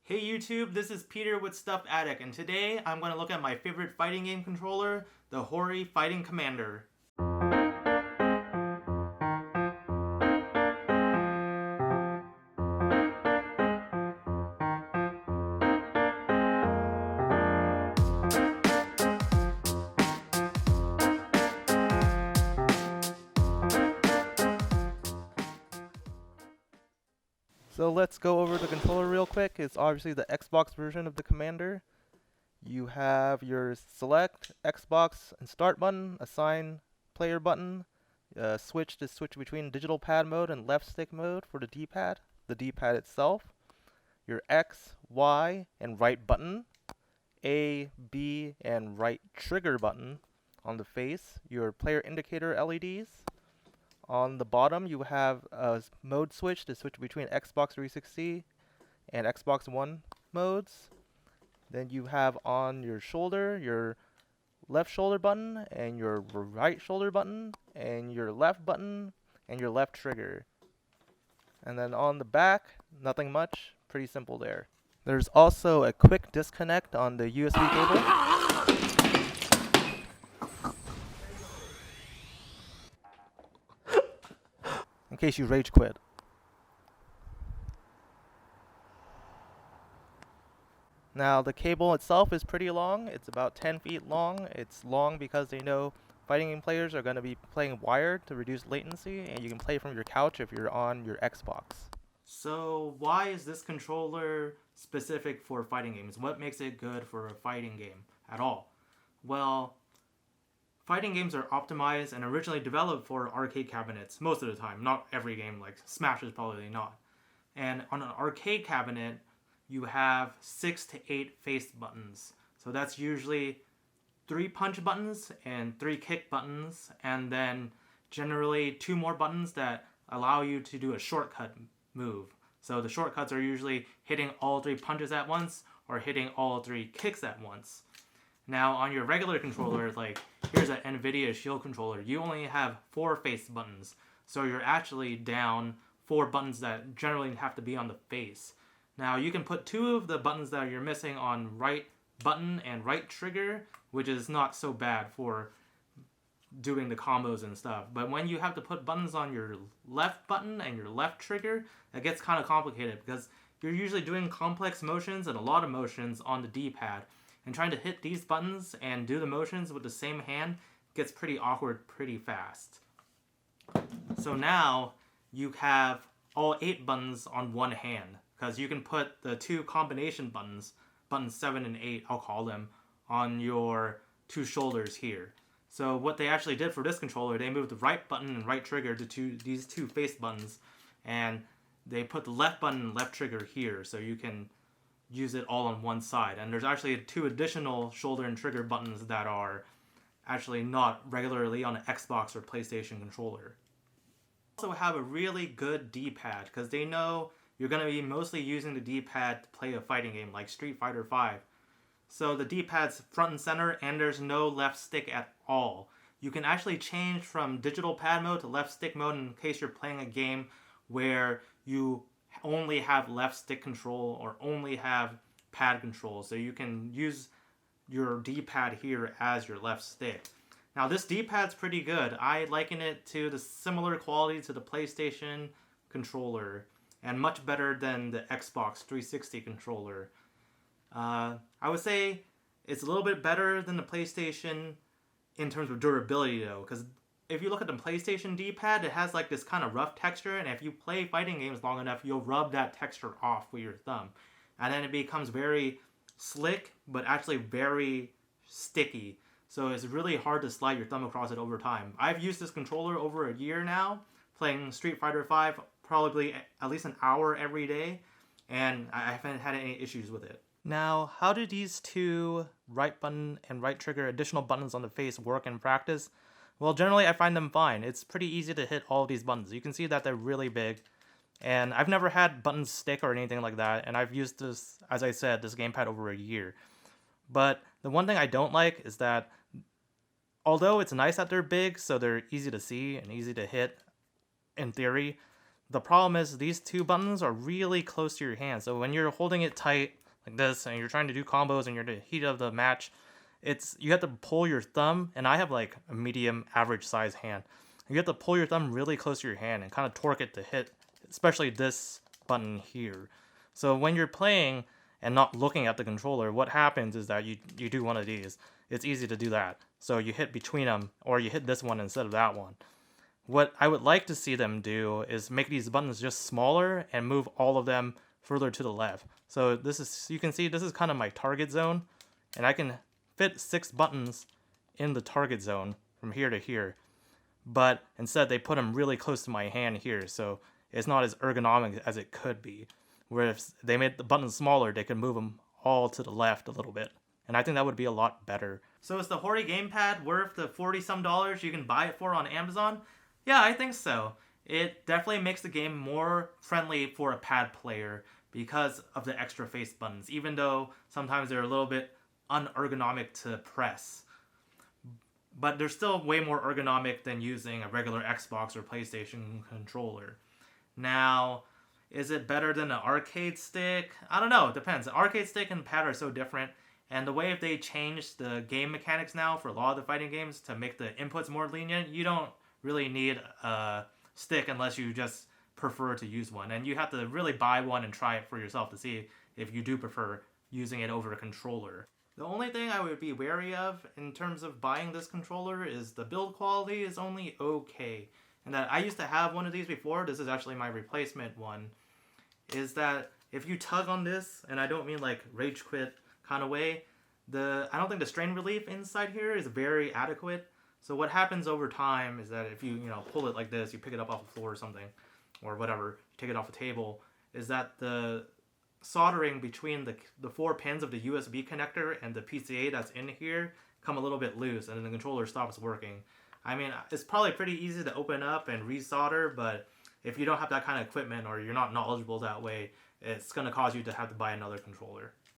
Hey YouTube, this is Peter with Stuff Attic, and today I'm going to look at my favorite fighting game controller, the Hori Fighting Commander. So let's go over the controller real quick. It's obviously the Xbox version of the Commander. You have your select, Xbox, and start button, assign player button, switch to switch between digital pad mode and left stick mode for the D-pad itself, your X, Y, and right button, A, B, and right trigger button on the face, your player indicator LEDs. On the bottom, you have a mode switch to switch between Xbox 360 and Xbox One modes. Then you have on your shoulder your left shoulder button and your right shoulder button and your left button and your left trigger. And then on the back, nothing much, pretty simple there. There's also a quick disconnect on the USB cable, in case you rage quit. Now the cable itself is pretty long. It's about 10 feet long. It's long because they know fighting game players are going to be playing wired to reduce latency, and you can play from your couch if you're on your Xbox. So why is this controller specific for fighting games? What makes it good for a fighting game at all? Well, fighting games are optimized and originally developed for arcade cabinets most of the time. Not every game, like Smash is probably not. And on an arcade cabinet, you have 6 to 8 face buttons. So that's usually 3 punch buttons and 3 kick buttons, and then generally 2 more buttons that allow you to do a shortcut move. So the shortcuts are usually hitting all 3 punches at once or hitting all 3 kicks at once. Now on your regular controller, like here's an NVIDIA Shield controller, you only have 4 face buttons. So you're actually down 4 buttons that generally have to be on the face. Now you can put 2 of the buttons that you're missing on right button and right trigger, which is not so bad for doing the combos and stuff. But when you have to put buttons on your left button and your left trigger, that gets kind of complicated because you're usually doing complex motions and a lot of motions on the D-pad. And trying to hit these buttons and do the motions with the same hand gets pretty awkward pretty fast. So now you have all 8 buttons on one hand, because you can put the 2 combination buttons, buttons 7 and 8, I'll call them, on your 2 shoulders here. So what they actually did for this controller, they moved the right button and right trigger to these 2 face buttons, and they put the left button and left trigger here, so you can use it all on one side. And there's actually 2 additional shoulder and trigger buttons that are actually not regularly on an Xbox or PlayStation controller. Also have a really good D-pad, because they know you're going to be mostly using the D-pad to play a fighting game like Street Fighter V. So the D-pad's front and center, and there's no left stick at all. You can actually change from digital pad mode to left stick mode in case you're playing a game where you only have left stick control or only have pad control. So you can use your D-pad here as your left stick. Now this D-pad's pretty good. I liken it to the similar quality to the PlayStation controller, and much better than the Xbox 360 controller. I would say it's a little bit better than the PlayStation in terms of durability though, because if you look at the PlayStation D-pad, it has like this kind of rough texture, and if you play fighting games long enough, you'll rub that texture off with your thumb. And then it becomes very slick, but actually very sticky. So it's really hard to slide your thumb across it over time. I've used this controller over a year now, playing Street Fighter V, probably at least an hour every day, and I haven't had any issues with it. Now, how do these 2 right button and right trigger additional buttons on the face work in practice? Well, generally I find them fine. It's pretty easy to hit all of these buttons. You can see that they're really big, and I've never had buttons stick or anything like that, and I've used this, as I said, this gamepad over a year. But the one thing I don't like is that although it's nice that they're big, so they're easy to see and easy to hit in theory, The problem is these two buttons are really close to your hand. So when you're holding it tight like this and you're trying to do combos and you're in the heat of the match, you have to pull your thumb, and I have like a medium average size hand. You have to pull your thumb really close to your hand and kind of torque it to hit, especially this button here. So when you're playing and not looking at the controller, what happens is that you do one of these. It's easy to do that. So you hit between them, or you hit this one instead of that one. What I would like to see them do is make these buttons just smaller and move all of them further to the left. So you can see this is kind of my target zone, and I can fit 6 buttons in the target zone from here to here. But instead they put them really close to my hand here, so it's not as ergonomic as it could be. Where if they made the buttons smaller, they could move them all to the left a little bit. And I think that would be a lot better. So is the Hori gamepad worth the $40-some you can buy it for on Amazon? Yeah, I think so. It definitely makes the game more friendly for a pad player because of the extra face buttons, even though sometimes they're a little bit unergonomic to press. But they're still way more ergonomic than using a regular Xbox or PlayStation controller. Now, is it better than an arcade stick? I don't know, it depends. The arcade stick and pad are so different, and the way if they change the game mechanics now for a lot of the fighting games to make the inputs more lenient, you don't really need a stick unless you just prefer to use one. And you have to really buy one and try it for yourself to see if you do prefer using it over a controller. The only thing I would be wary of in terms of buying this controller is the build quality is only okay. And that I used to have one of these before, this is actually my replacement one, is that if you tug on this, and I don't mean like rage quit kind of way, I don't think the strain relief inside here is very adequate. So what happens over time is that if you pull it like this, you pick it up off the floor or something, or whatever, take it off the table, is that the soldering between the 4 pins of the USB connector and the PCA that's in here come a little bit loose, and then the controller stops working. I mean, it's probably pretty easy to open up and resolder, but if you don't have that kind of equipment or you're not knowledgeable that way, it's going to cause you to have to buy another controller.